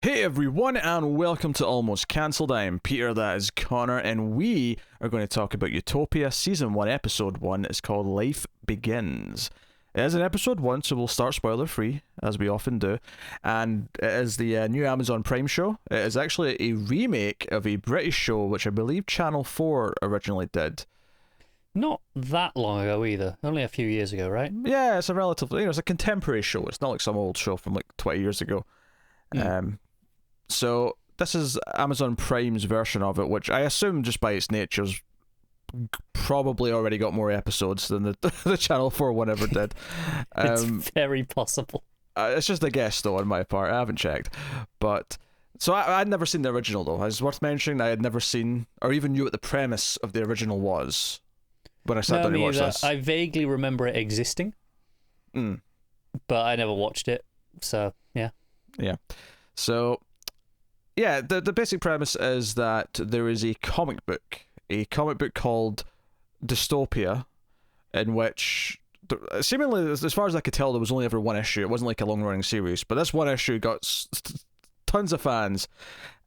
Hey everyone, and welcome to Almost Cancelled. I am Peter, that is Connor, and we are going to talk about Utopia Season 1, Episode 1. It's called Life Begins. It is an Episode 1, so we'll start spoiler-free, as we often do, and it is the new Amazon Prime show. It is actually a remake of a British show, which I believe Channel 4 originally did. Not that long ago either. Only a few years ago, right? Yeah, it's a relatively, it's a contemporary show. It's not like some old show from like 20 years ago. So this is Amazon Prime's version of it, which I assume just by its nature's probably already got more episodes than the Channel 4 one ever did. It's very possible. It's just a guess though on my part. I haven't checked. But so I'd never seen the original though. It's worth mentioning I had never seen or even knew what the premise of the original was when I sat down to watch this. I vaguely remember it existing, but I never watched it. So yeah. Yeah. So yeah, the basic premise is that there is a comic book called Dystopia, in which seemingly, as far as I could tell, there was only ever one issue. It wasn't like a long-running series, but this one issue got tons of fans,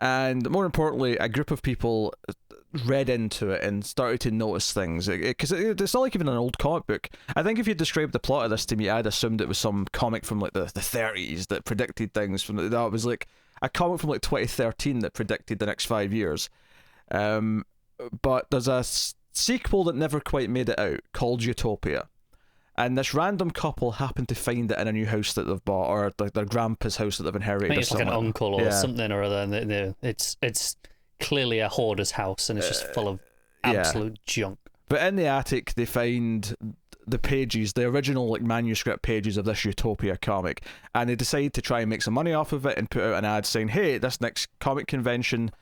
and more importantly, a group of people read into it and started to notice things. Because it's not like even an old comic book. I think if you described the plot of this to me, I'd assumed it was some comic from like the 30s that predicted things. That was like a comic from like 2013 that predicted the next 5 years. But there's a sequel that never quite made it out called Utopia. And this random couple happened to find it in a new house that they've bought, or like their grandpa's house that they've inherited. I think it's like an uncle or something or other. And it's clearly a hoarder's house, and it's just full of absolute junk. But in the attic, they find the pages, the original like manuscript pages of this Utopia comic, and they decide to try and make some money off of it and put out an ad saying, "Hey, this next comic convention,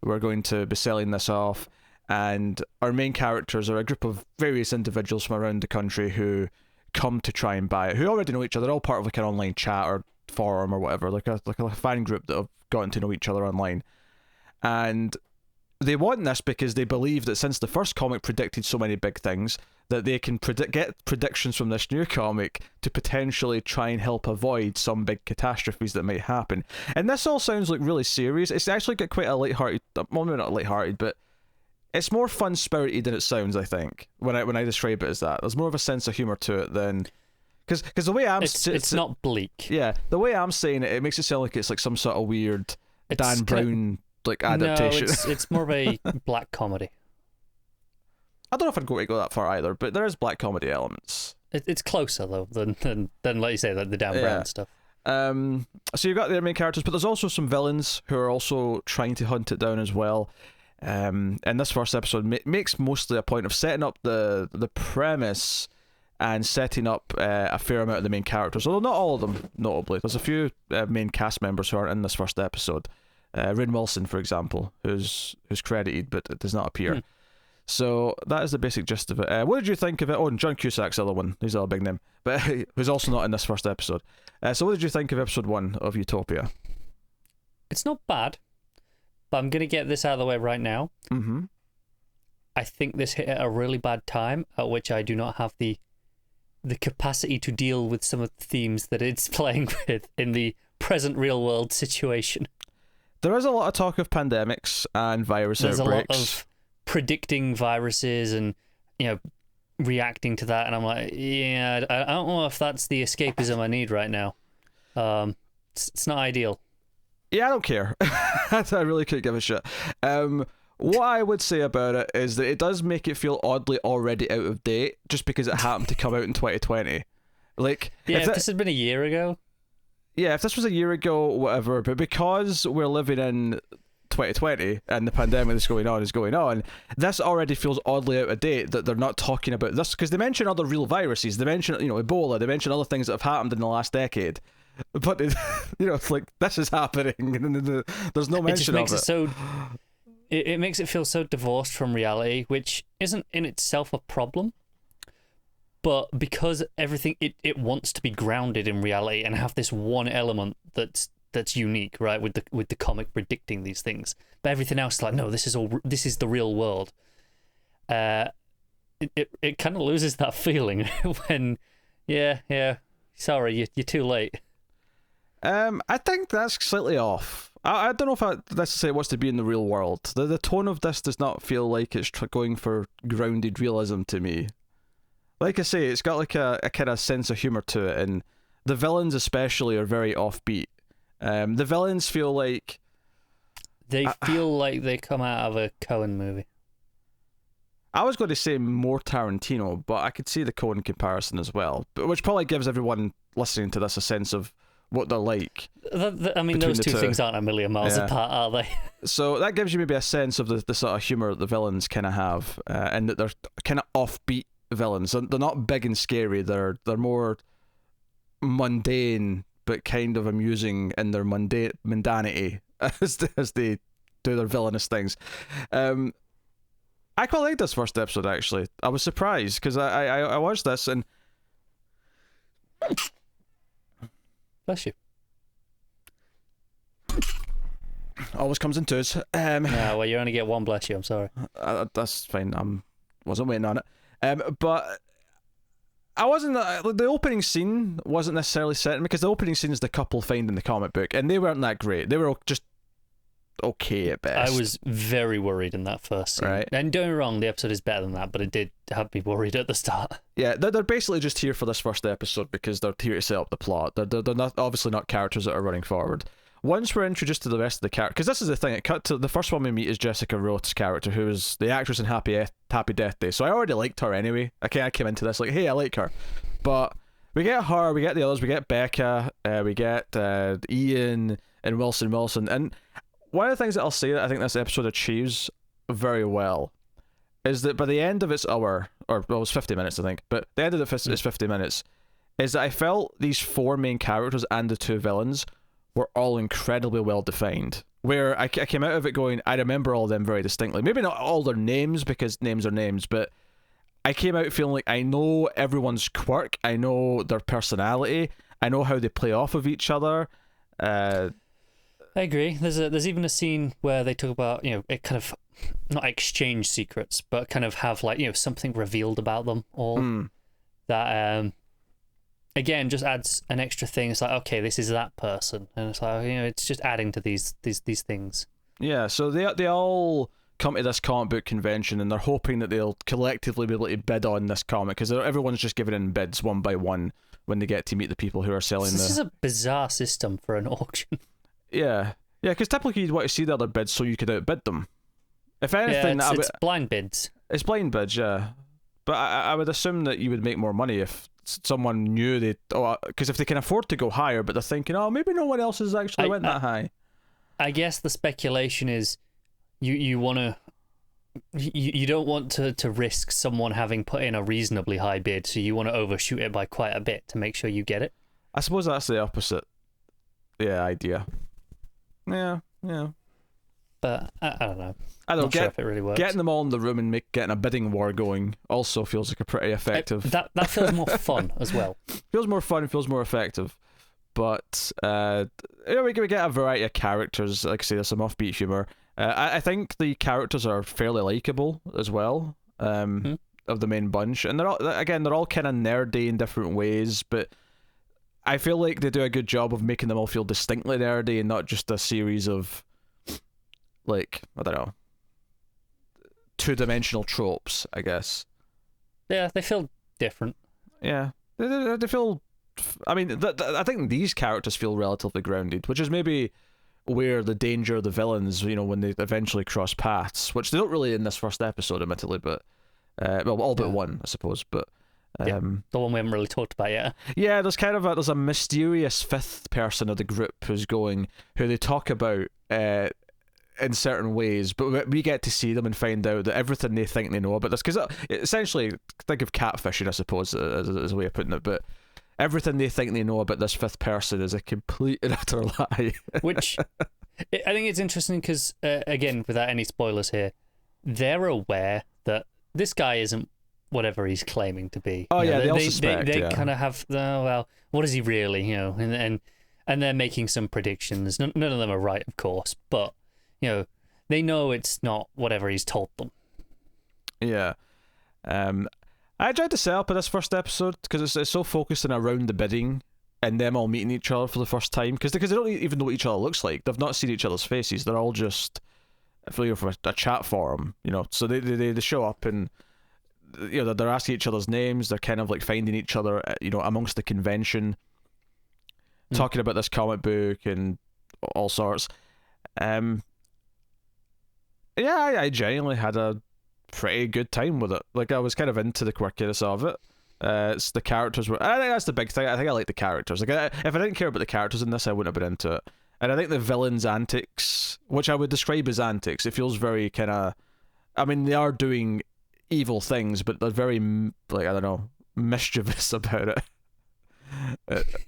we're going to be selling this off." And our main characters are a group of various individuals from around the country who come to try and buy it, who already know each other. They're all part of like an online chat or forum or whatever, like a fan group that have gotten to know each other online. And they want this because they believe that since the first comic predicted so many big things, that they can get predictions from this new comic to potentially try and help avoid some big catastrophes that might happen. And this all sounds like really serious. It's actually got quite a lighthearted, well, maybe not lighthearted, but it's more fun-spirited than it sounds, I think, when I describe it as that. There's more of a sense of humour to it than... Because the way I'm... It's not bleak. Yeah, the way I'm saying it, it makes it sound like it's like some sort of weird Dan Brown like adaptation. No, it's more of a black comedy. I don't know if I'd go that far either, but there is black comedy elements. It's closer though than like you say, the Dan Brown stuff. So you've got their main characters, but there's also some villains who are also trying to hunt it down as well. And this first episode makes mostly a point of setting up the premise and setting up a fair amount of the main characters, although not all of them, notably. There's a few main cast members who aren't in this first episode. Rainn Wilson, for example, who's credited but it does not appear. So that is the basic gist of it. What did you think of it? Oh, and John Cusack's the other one. He's a big name, but who's also not in this first episode. So what did you think of episode 1 of Utopia? It's not bad, but I'm going to get this out of the way right now. I think this hit at a really bad time, at which I do not have the capacity to deal with some of the themes that it's playing with in the present real-world situation. There is a lot of talk of pandemics and virus outbreaks. There's a lot of predicting viruses and, reacting to that, and I'm like, yeah, I don't know if that's the escapism I need right now. It's not ideal. Yeah, I don't care. I really couldn't give a shit. What I would say about it is that it does make it feel oddly already out of date, just because it happened to come out in 2020. Like, yeah, if this had been a year ago. Yeah, if this was a year ago, whatever. But because we're living in 2020 and the pandemic that's going on, this already feels oddly out of date that they're not talking about this, because they mention other real viruses. They mention, Ebola. They mention other things that have happened in the last decade. But it's like this is happening, and there's no mention of it. It makes it feel so divorced from reality, which isn't in itself a problem. But because everything it wants to be grounded in reality and have this one element that's unique, right? With the comic predicting these things, but everything else is like, no, this is the real world. It kind of loses that feeling when, sorry, you're too late. I think that's slightly off. I don't know if I necessarily wants to be in the real world. The tone of this does not feel like it's going for grounded realism to me. Like I say, it's got like a kind of sense of humor to it, and the villains especially are very offbeat. The villains feel like they come out of a Coen movie. I was going to say more Tarantino, but I could see the Coen comparison as well, which probably gives everyone listening to this a sense of what they're like. I mean, those two things aren't a million miles apart, are they? So that gives you maybe a sense of the sort of humour that the villains kind of have, and that they're kind of offbeat villains. They're not big and scary. They're more mundane, but kind of amusing in their mundanity as they do their villainous things. I quite liked this first episode, actually. I was surprised because I watched this and. Bless you. Always comes in twos. No, well, you only get one. Bless you. I'm sorry. That's fine. Wasn't waiting on it. But I wasn't. The opening scene wasn't necessarily setting me because the opening scene is the couple finding the comic book, and they weren't that great. They were just okay at best. I was very worried in that first scene. Right. And don't get me wrong, the episode is better than that, but it did have me worried at the start. Yeah, they're basically just here for this first episode because they're here to set up the plot. They're not obviously not characters that are running forward. Once we're introduced to the rest of the characters, because this is the thing, it cut to the first one we meet is Jessica Roth's character, who is the actress in Happy Death Day. So I already liked her anyway. I came into this like, hey, I like her. But we get her, we get the others, we get Becca, we get Ian and Wilson. And one of the things that I'll say that I think this episode achieves very well is that by the end of its hour, or well, it was 50 minutes, I think, but the end of its 50 minutes, is that I felt these four main characters and the two villains were all incredibly well defined. Where I came out of it going, I remember all of them very distinctly. Maybe not all their names, because names are names, but I came out feeling like I know everyone's quirk, I know their personality, I know how they play off of each other. I agree. There's even a scene where they talk about, it kind of not exchange secrets, but kind of have like, something revealed about them all. That again just adds an extra thing. It's like, okay, this is that person, and it's like, it's just adding to these things. Yeah, so they all come to this comic book convention and they're hoping that they'll collectively be able to bid on this comic because everyone's just giving in bids one by one when they get to meet the people who are selling This is a bizarre system for an auction. Yeah, because typically you'd want to see the other bids so you could outbid them. If anything, it's blind bids. It's blind bids, yeah. But I would assume that you would make more money if someone knew because if they can afford to go higher, but they're thinking, oh, maybe no one else has actually went that high. I guess the speculation is you want to. You don't want to risk someone having put in a reasonably high bid, so you want to overshoot it by quite a bit to make sure you get it. I suppose that's the opposite. Yeah, idea. Yeah. But I don't know. Not sure if it really works. Getting them all in the room and getting a bidding war going also feels like a pretty effective. That feels more fun as well. Feels more fun. Feels more effective. But we get a variety of characters. Like I say, there's some offbeat humor. I think the characters are fairly likable as well. Of the main bunch, and they're all kind of nerdy in different ways, but I feel like they do a good job of making them all feel distinctly nerdy and not just a series of, like, I don't know, two-dimensional tropes, I guess. Yeah, they feel different. Yeah, they feel. I mean, I think these characters feel relatively grounded, which is maybe where the danger of the villains, when they eventually cross paths, which they don't really in this first episode, admittedly, but all but one, I suppose, but. The one we haven't really talked about yet. Yeah, there's a mysterious fifth person of the group who they talk about in certain ways, but we get to see them and find out that everything they think they know about this, because essentially, think of catfishing, I suppose, as a way of putting it, but everything they think they know about this fifth person is a complete and utter lie. Which, I think it's interesting because, again, without any spoilers here, they're aware that this guy isn't whatever he's claiming to be. Oh, yeah, they all suspect. They kind of have, well, what is he really, and they're making some predictions. None of them are right, of course, but, they know it's not whatever he's told them. Yeah. I enjoyed the setup of this first episode because it's so focused on around the bidding and them all meeting each other for the first time, because they don't even know what each other looks like. They've not seen each other's faces. They're all just familiar from a chat forum, So they show up and they're asking each other's names. They're kind of like finding each other, amongst the convention, talking about this comic book and all sorts. Yeah, I genuinely had a pretty good time with it. Like, I was kind of into the quirkiness of it. It's the characters were. I think that's the big thing. I think I like the characters. Like, if I didn't care about the characters in this, I wouldn't have been into it. And I think the villains' antics, which I would describe as antics, it feels very kind of. I mean, they are doing evil things, but they're very, like, I don't know, mischievous about it.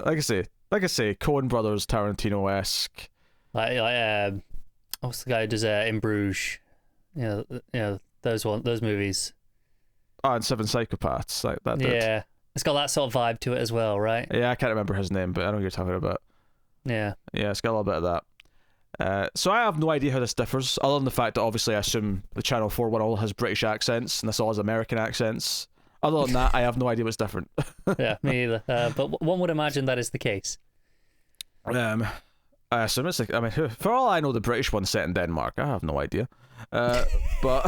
Like I say, Coen Brothers, Tarantino-esque. What's the guy who does In Bruges? Those movies. Oh, and Seven Psychopaths, like that. Yeah, it's got that sort of vibe to it as well, right? Yeah, I can't remember his name, but I know what you're talking about. Yeah, it's got a little bit of that. So I have no idea how this differs, other than the fact that obviously I assume the Channel 4 one all has British accents and this all has American accents. Other than that, I have no idea what's different. Yeah, me either. But one would imagine that is the case. I assume it's like, I mean, for all I know, the British one's set in Denmark. I have no idea. But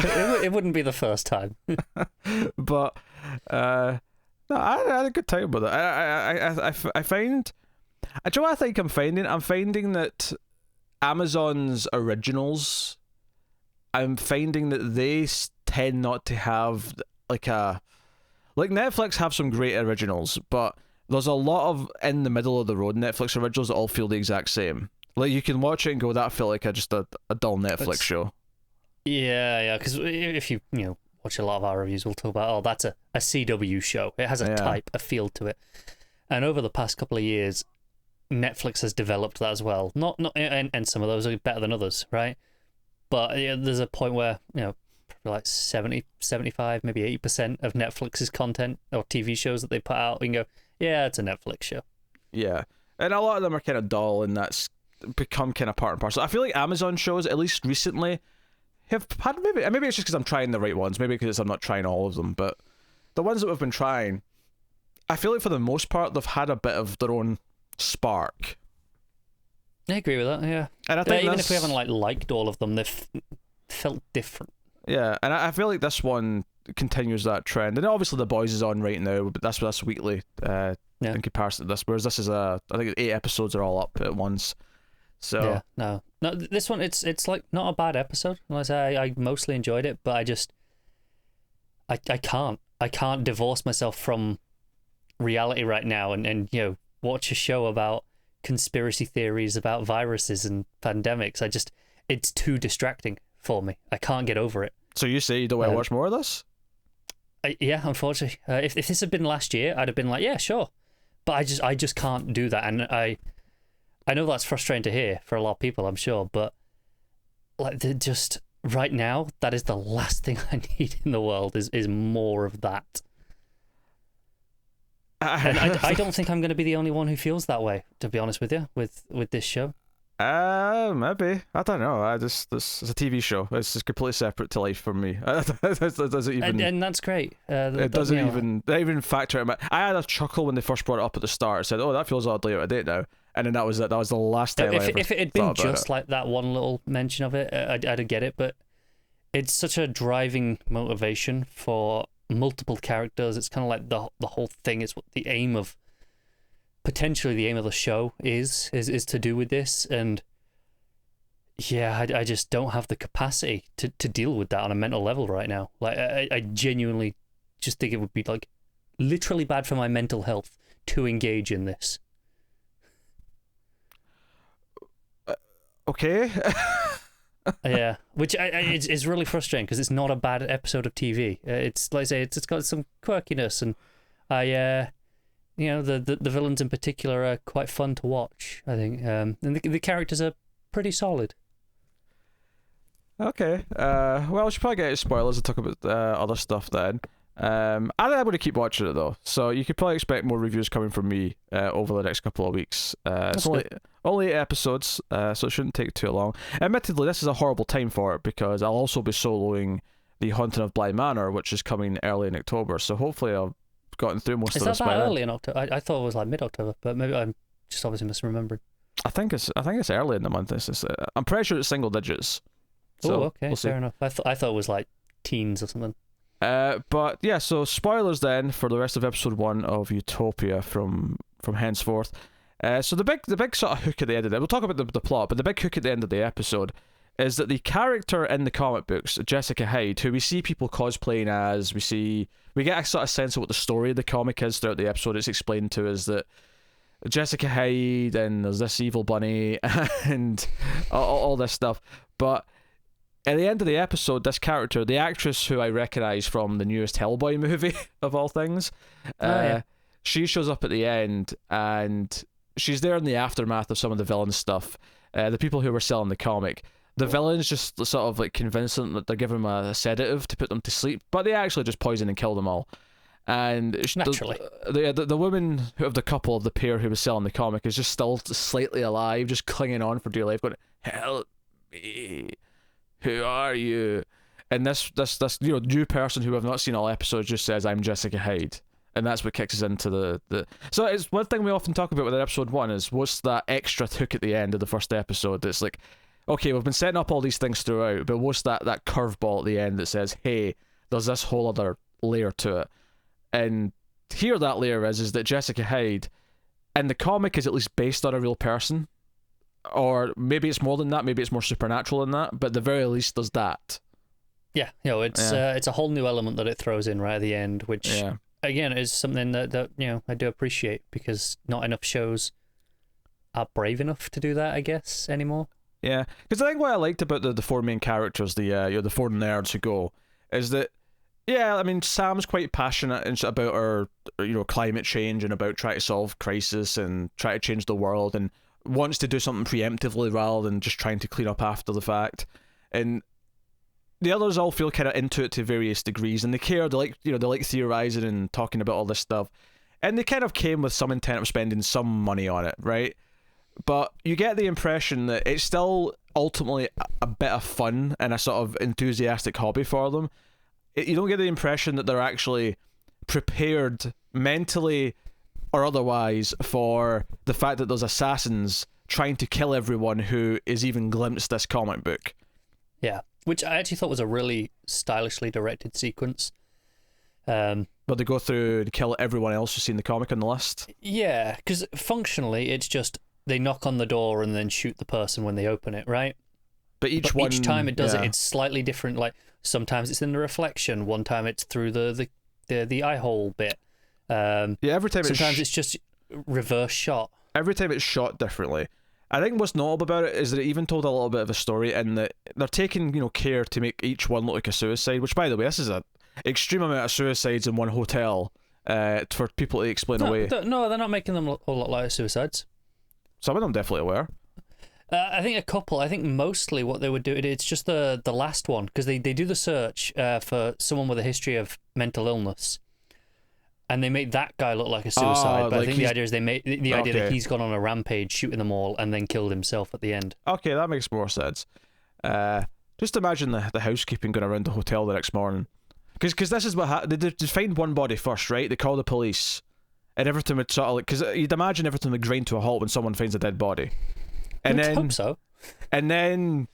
it wouldn't be the first time. But no, I had a good time with it. I find. Do you know what I think I'm finding? I'm finding that Amazon's originals, I'm finding that they tend not to have like Netflix have some great originals, but there's a lot of in the middle of the road Netflix originals that all feel the exact same. Like, you can watch it and go, that felt like just a dull Netflix show. Yeah, because if you watch a lot of our reviews, we'll talk about, that's a CW show. It has a type, a feel to it. And over the past couple of years, Netflix has developed that as well. And some of those are better than others, right? But there's a point where, probably like 70, 75, maybe 80% of Netflix's content or TV shows that they put out, we can go, yeah, it's a Netflix show. Yeah. And a lot of them are kind of dull, and that's become kind of part and parcel. I feel like Amazon shows, at least recently, have had, maybe it's just because I'm trying the right ones, maybe because I'm not trying all of them, but the ones that we've been trying, I feel like for the most part, they've had a bit of their own spark. I agree with that, yeah. And I think even if we haven't liked all of them, they've felt different. Yeah, and I feel like this one continues that trend. And obviously The Boys is on right now, but that's weekly in comparison to this. Whereas this is I think 8 episodes are all up at once. So no, this one it's like not a bad episode. Unless I mostly enjoyed it, but I can't divorce myself from reality right now and watch a show about conspiracy theories about viruses and pandemics. It's too distracting for me. I can't get over it. So you say you don't want to watch more of this? Yeah, unfortunately. If this had been last year, I'd have been like, yeah, sure. But I just can't do that, and I know that's frustrating to hear for a lot of people, I'm sure, but just right now, that is the last thing I need in the world is more of that. And I don't think I'm going to be the only one who feels that way, to be honest with you, with this show. Maybe. I don't know. This is a TV show. It's just completely separate to life for me. It doesn't even. And that's great. It doesn't even factor in. I had a chuckle when they first brought it up at the start. I said, "Oh, that feels oddly out of date now." And then that was it. That was the last time. If it had been just like that one little mention of it, I'd get it. But it's such a driving motivation for multiple characters. It's kind of like the whole thing is what the aim of. Potentially the aim of the show is to do with this, and yeah, I just don't have the capacity to deal with that on a mental level right now. Like I genuinely just think it would be like literally bad for my mental health to engage in this. Okay. Yeah, which is really frustrating because it's not a bad episode of TV. It's like I say, it's got some quirkiness, and the villains in particular are quite fun to watch, I think. And the characters are pretty solid. Okay. Well, we should probably get into spoilers and talk about other stuff then. I think I'm going to keep watching it though, so you could probably expect more reviews coming from me over the next couple of weeks. It's only 8 episodes, so it shouldn't take too long. Admittedly, this is a horrible time for it because I'll also be soloing The Haunting of Bly Manor, which is coming early in October, so hopefully I'll gotten through most Is of that this by then. early in October? I thought it was like mid-October, but maybe I'm just obviously misremembering. I think it's early in the month. I'm pretty sure it's single digits. So Oh, okay, we'll see. fair enough. I thought it was like teens or something. But yeah, so spoilers then for the rest of episode 1 of Utopia from henceforth. So the big sort of hook at the end of it, we'll talk about the plot, but the big hook at the end of the episode is that the character in the comic books, Jessica Hyde, who we see people cosplaying as, we get a sort of sense of what the story of the comic is throughout the episode. It's explained to us that Jessica Hyde and there's this evil bunny and all this stuff. But at the end of the episode, this character, the actress who I recognise from the newest Hellboy movie, of all things, she shows up at the end, and she's there in the aftermath of some of the villain stuff. The people who were selling the comic, the villains just sort of like convince them that they're giving them a sedative to put them to sleep, but they actually just poison and kill them all. And Naturally, the woman of the couple of the pair who was selling the comic is just still slightly alive, just clinging on for dear life, going, "Help me, who are you?" And this new person who I've not seen all episodes just says, "I'm Jessica Hyde," and that's what kicks us into the. So it's one thing we often talk about with episode 1 is what's that extra hook at the end of the first episode that's like, okay, we've been setting up all these things throughout, but what's that curveball at the end that says, hey, there's this whole other layer to it. And here that layer is that Jessica Hyde in the comic is at least based on a real person, or maybe it's more than that, maybe it's more supernatural than that, but at the very least there's that. Yeah, it's a whole new element that it throws in right at the end, which again is something that I do appreciate, because not enough shows are brave enough to do that, I guess, anymore. Yeah, because I think what I liked about the four main characters, the four nerds who go, is that I mean, Sam's quite passionate about our climate change and about trying to solve crisis and try to change the world, and wants to do something preemptively rather than just trying to clean up after the fact. And the others all feel kind of into it to various degrees, and they care. They like theorizing and talking about all this stuff, and they kind of came with some intent of spending some money on it, right? But you get the impression that it's still ultimately a bit of fun and a sort of enthusiastic hobby for them. You don't get the impression that they're actually prepared mentally or otherwise for the fact that there's assassins trying to kill everyone who is even glimpsed this comic book. Yeah, which I actually thought was a really stylishly directed sequence. But they go through and kill everyone else who's seen the comic on the list. Yeah, because functionally it's just they knock on the door and then shoot the person when they open it, right? But each time it does it, it's slightly different. Like sometimes it's in the reflection, one time it's through the eye hole bit. Every time sometimes it's just reverse shot. Every time it's shot differently. I think what's notable about it is that it even told a little bit of a story, and that they're taking care to make each one look like a suicide. Which, by the way, this is an extreme amount of suicides in one hotel for people to explain away. No, they're not making them look like suicides. Some of them definitely were. I think a couple. I think mostly what they would do, it's just the last one, because they do the search for someone with a history of mental illness, and they make that guy look like a suicide. But I think the idea is they make the idea that he's gone on a rampage, shooting them all, and then killed himself at the end. Okay, that makes more sense. Just imagine the housekeeping going around the hotel the next morning, because this is what happened. They find one body first, right? They call the police, and everything would sort of because you'd imagine everything would grind to a halt when someone finds a dead body. And I then hope so. And then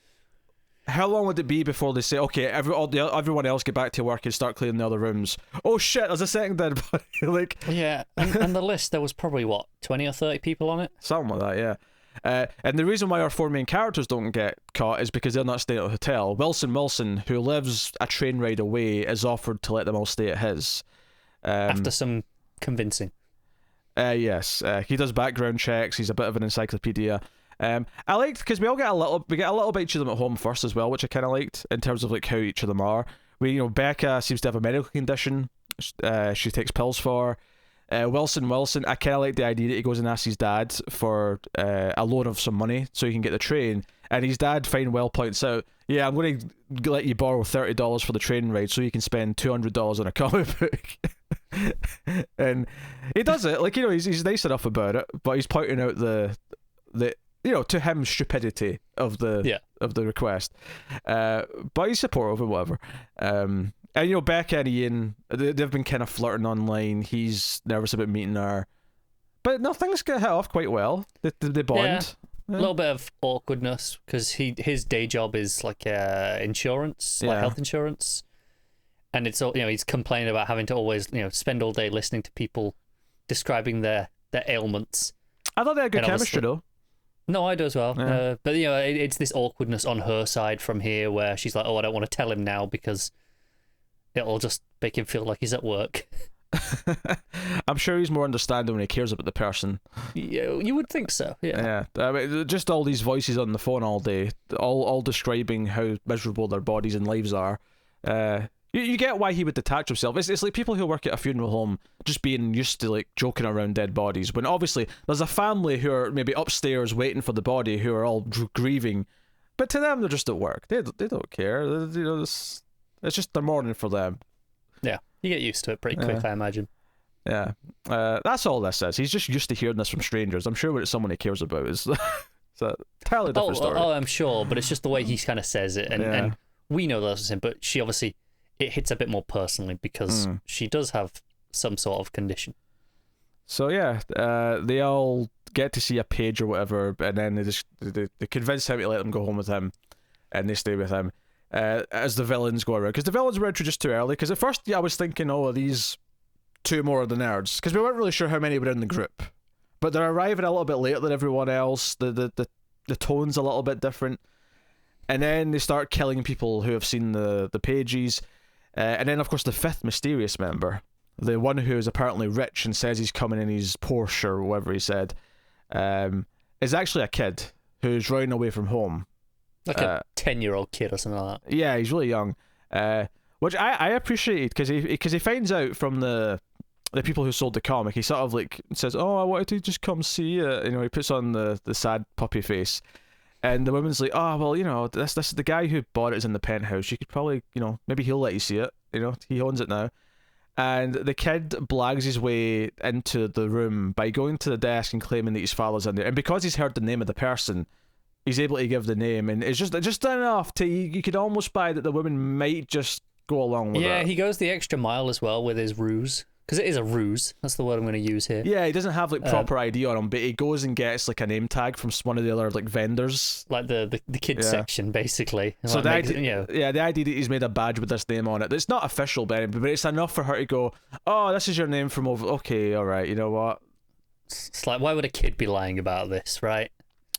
how long would it be before they say, okay, everyone else get back to work and start cleaning the other rooms? Oh shit, there's a second dead body. Like, yeah, and the list, there was probably 20 or 30 people on it, something like that. Yeah. And the reason why our four main characters don't get caught is because they're not staying at a hotel. Wilson, who lives a train ride away, is offered to let them all stay at his. After some convincing. Yes, he does background checks. He's a bit of an encyclopedia. I liked because we get a little bit each of them at home first as well, which I kind of liked in terms of like how each of them are. Becca seems to have a medical condition she takes pills for. Wilson, I kind of like the idea that he goes and asks his dad for a loan of some money so he can get the train, and his dad fine well points out, yeah, I'm going to let you borrow $30 for the train ride so you can spend $200 on a comic book. And he does it, like, he's nice enough about it, but he's pointing out the to him, stupidity of the request. But he's supportive and whatever. And Becca and Ian, they've been kind of flirting online. He's nervous about meeting her, but no, things get hit off quite well. They bond. Yeah. A little bit of awkwardness because his day job is like insurance, like health insurance, and it's all he's complaining about having to always spend all day listening to people describing their ailments. I thought they had good chemistry though. No, I do as well. Yeah. But it's this awkwardness on her side from here where she's like, oh, I don't want to tell him now because it'll just make him feel like he's at work. I'm sure he's more understanding when he cares about the person. Yeah, you would think so. Yeah. I mean, just all these voices on the phone all day, all describing how miserable their bodies and lives are. You get why he would detach himself. It's like people who work at a funeral home just being used to like joking around dead bodies, when obviously there's a family who are maybe upstairs waiting for the body who are all grieving, but to them they're just at work. They don't care. It's just their morning for them. Yeah, you get used to it pretty quick, I imagine. Yeah, that's all this is. He's just used to hearing this from strangers. I'm sure when it's someone he cares about is it's a entirely different story. Oh, I'm sure, but it's just the way he kind of says it, and we know that's him. But she obviously it hits a bit more personally because she does have some sort of condition. So yeah, they all get to see a page or whatever, and then they convince him to let them go home with him, and they stay with him. As the villains go around, because the villains were introduced too early. Because at first, I was thinking, are these two more of the nerds? Because we weren't really sure how many were in the group, but they're arriving a little bit later than everyone else. The tone's a little bit different, and then they start killing people who have seen the pages, and then of course the fifth mysterious member, the one who is apparently rich and says he's coming in his Porsche or whatever he said, is actually a kid who's running away from home. Like a 10-year-old kid or something like that. Yeah, he's really young, which I appreciated because he finds out from the people who sold the comic. He sort of like says, "Oh, I wanted to just come see it." He puts on the sad puppy face, and the woman's like, "Oh, well, this is the guy who bought it is in the penthouse. You could probably, maybe he'll let you see it. He owns it now." And the kid blags his way into the room by going to the desk and claiming that his father's in there, and because he's heard the name of the person, he's able to give the name, and it's just enough to you could almost buy that the woman might just go along with it. Yeah, he goes the extra mile as well with his ruse, because it is a ruse. That's the word I'm going to use here. Yeah, he doesn't have like proper ID on him, but he goes and gets like a name tag from one of the other like vendors, like the kids section, basically. So the idea, the idea that he's made a badge with this name on it. It's not official, but it's enough for her to go, "Oh, this is your name from over." Okay, all right, you know what? It's like, why would a kid be lying about this, right?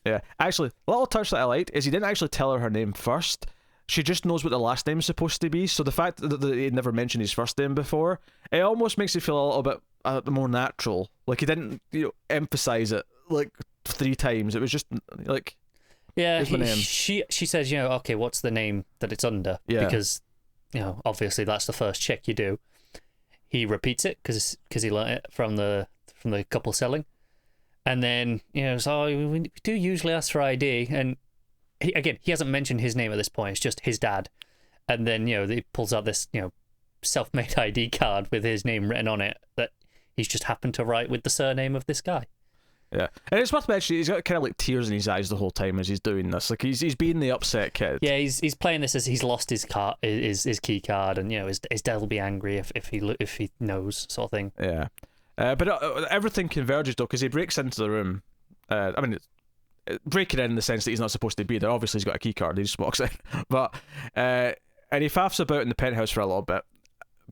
Yeah, actually, a little touch that I liked is he didn't actually tell her name first. She just knows what the last name is supposed to be. So the fact that he never mentioned his first name before, it almost makes it feel a little bit more natural. Like he didn't, emphasize it like 3 times. It was just like, yeah. She says, okay, what's the name that it's under? Yeah. Because, obviously that's the first check you do. He repeats it because he learned it from the couple selling. And then, so we do usually ask for ID. And he hasn't mentioned his name at this point. It's just his dad. And then, he pulls out this, self-made ID card with his name written on it that he's just happened to write with the surname of this guy. Yeah. And it's worth mentioning, he's got kind of like tears in his eyes the whole time as he's doing this. Like he's being the upset kid. Yeah, he's playing this as he's lost his key card, and his dad will be angry if he knows, sort of thing. Yeah. But everything converges though, because he breaks into the room. Breaking in the sense that he's not supposed to be there. Obviously, he's got a key card. He just walks in. But and he faffs about in the penthouse for a little bit.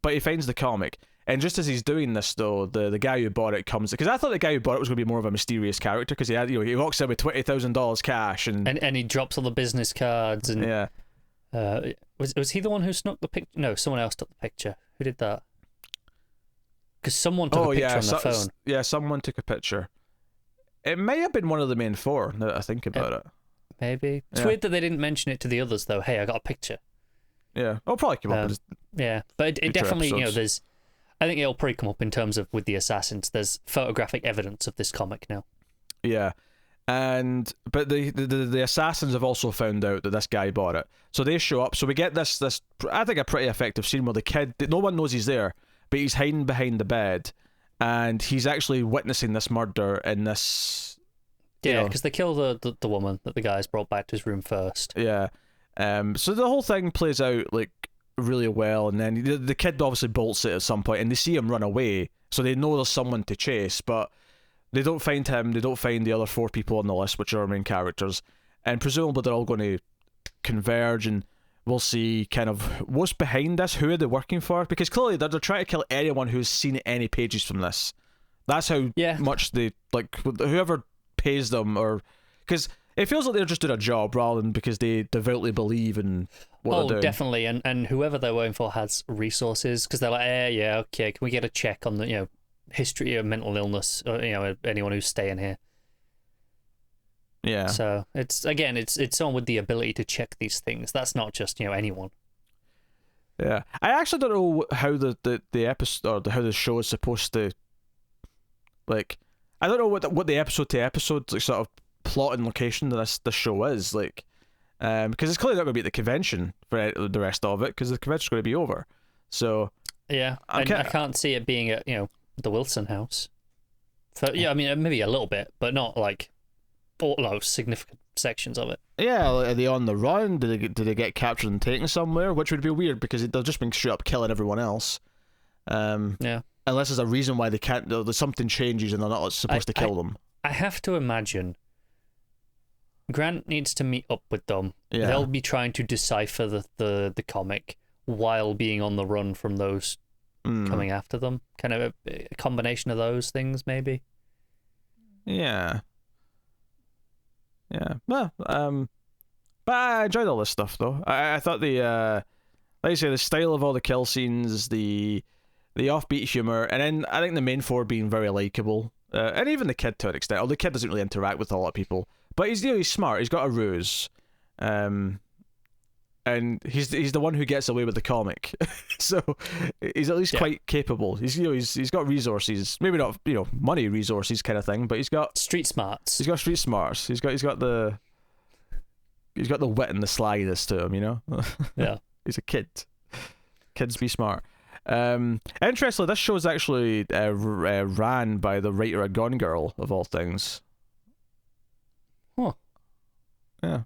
But he finds the comic, and just as he's doing this, though, the guy who bought it comes, because I thought the guy who bought it was going to be more of a mysterious character, because he had, he walks in with $20,000 cash, and he drops all the business cards, and yeah. Was he the one who snuck the picture? No, someone else took the picture. Who did that? Because someone took a picture on their phone. Yeah, someone took a picture. It may have been one of the main 4, now that I think about it. Maybe. It's weird that they didn't mention it to the others, though. Hey, I got a picture. Yeah, I'll probably come up with yeah, but it definitely, episodes. There's... I think it'll probably come up in terms of with the assassins. There's photographic evidence of this comic now. Yeah. But the assassins have also found out that this guy bought it. So they show up. So we get this I think a pretty effective scene where the kid, no one knows he's there, but he's hiding behind the bed. And he's actually witnessing this murder in this... Yeah, because they kill the woman that the guys brought back to his room first. Yeah. So the whole thing plays out like really well, and then the kid obviously bolts it at some point, and they see him run away, so they know there's someone to chase, but they don't find him. They don't find the other 4 people on the list, which are our main characters, and presumably they're all going to converge, and we'll see kind of what's behind this. Who are they working for? Because clearly they're trying to kill anyone who's seen any pages from this. That's how much they like whoever pays them, or because it feels like they're just doing a job rather than because they devoutly believe in what they're doing. Definitely, and whoever they're working for has resources, because they're like, yeah, okay, can we get a check on the history of mental illness, or anyone who's staying here. Yeah. So it's someone with the ability to check these things. That's not just anyone. Yeah, I actually don't know how the episode or how the show is supposed to, like, I don't know what the episode to episode like sort of plot and location that this show is like, because it's clearly not going to be at the convention for the rest of it, because the convention's going to be over. So yeah, I can't see it being at the Wilson house. So I mean maybe a little bit, but not like all significant sections of it. Yeah, like, are they on the run? Did they get captured and taken somewhere? Which would be weird because they've just been straight up killing everyone else. Yeah. Unless there's a reason why they can't. There's something changes and they're not supposed to kill them. I have to imagine Grant needs to meet up with them. Yeah. They'll be trying to decipher the comic while being on the run from those coming after them. Kind of a combination of those things, maybe. Yeah. Yeah. Well, but I enjoyed all this stuff though. I thought like you say, the style of all the kill scenes, the offbeat humor, and then I think the main 4 being very likable, and even the kid to an extent. Although the kid doesn't really interact with a lot of people, but he's smart. He's got a ruse, and he's the one who gets away with the comic, so he's at least quite capable. He's got resources, maybe not money resources kind of thing, but he's got street smarts. He's got street smarts. He's got the wit and the slyness to him. Yeah. He's a kid. Kids be smart. Interestingly, this show is actually ran by the writer of Gone Girl, of all things. Huh. Yeah.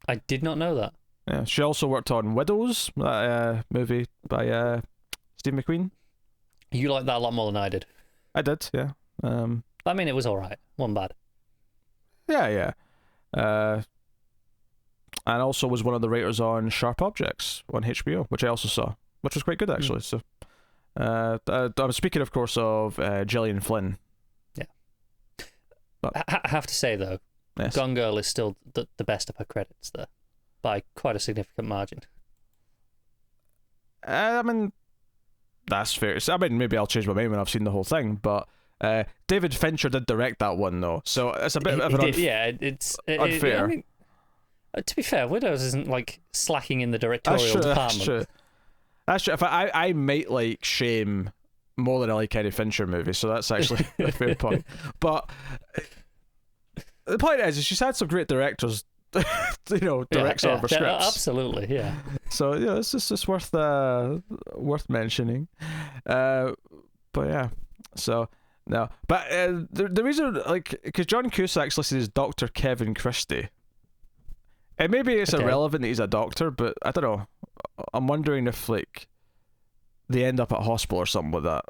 I did not know that. Yeah. She also worked on Widows, that movie by Steve McQueen. You liked that a lot more than I did. I did, yeah. I mean, it was alright. Wasn't bad. Yeah. And also was one of the writers on Sharp Objects on HBO, which I also saw, which was quite good actually. So, I'm speaking, of course, of Gillian Flynn. Yeah. But, I have to say though, yes. Gone Girl is still the best of her credits there, by quite a significant margin. I mean, that's fair. I mean, maybe I'll change my mind when I've seen the whole thing, but David Fincher did direct that one though, so it's a bit of an it's unfair. I mean, to be fair, Widows isn't like slacking in the directorial department. That's true. If I might like Shame more than I like any Fincher movie, so that's actually a fair point. But the point is she's had some great directors, direct some of her scripts. Absolutely, yeah. So it's just worth mentioning. But yeah, so no, but the reason, like, because John Cusack's listed as Dr. Kevin Christie. And maybe it's irrelevant that he's a doctor, but I don't know. I'm wondering if like they end up at a hospital or something with that.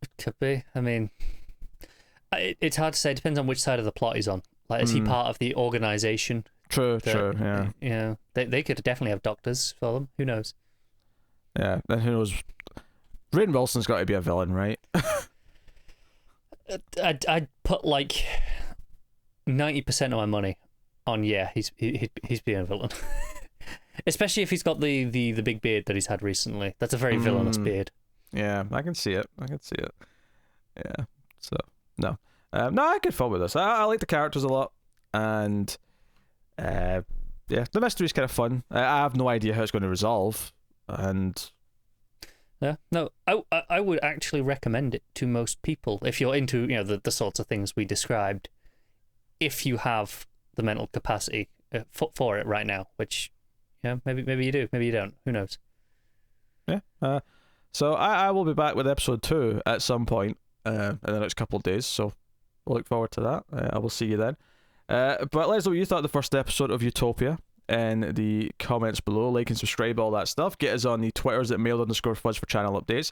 It could be. I mean, it's hard to say. It depends on which side of the plot he's on. Like, is he part of the organization? True. Yeah. Yeah. They could definitely have doctors for them. Who knows? Yeah. Then who knows? Rainn Wilson's got to be a villain, right? I'd put like 90% of my money on he's being a villain. Especially if he's got the big beard that he's had recently. That's a very villainous beard. Yeah, I can see it. Yeah. So no, I could follow with this. I like the characters a lot, and the mystery's kind of fun. I have no idea how it's going to resolve, and no, I would actually recommend it to most people if you're into the sorts of things we described. If you have the mental capacity for it right now, which maybe you do, maybe you don't. Who knows? Yeah. So I will be back with episode 2 at some point in the next couple of days. So we'll look forward to that. I will see you then. But let us know what you thought of the first episode of Utopia. in the comments below. Like and subscribe, all that stuff. Get us on the Twitters at mail_fuzz for channel updates.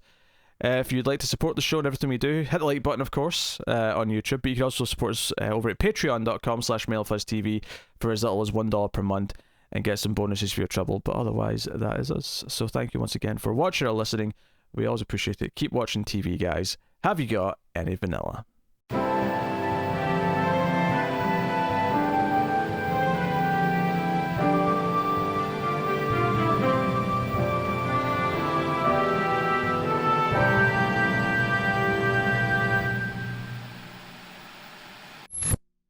If you'd like to support the show and everything we do, hit the like button, of course, on YouTube. But you can also support us over at patreon.com/mailfuzztv for as little as $1 per month and get some bonuses for your trouble. But otherwise, that is us. So thank you once again for watching or listening. We always appreciate it. Keep watching TV, guys. Have you got any vanilla?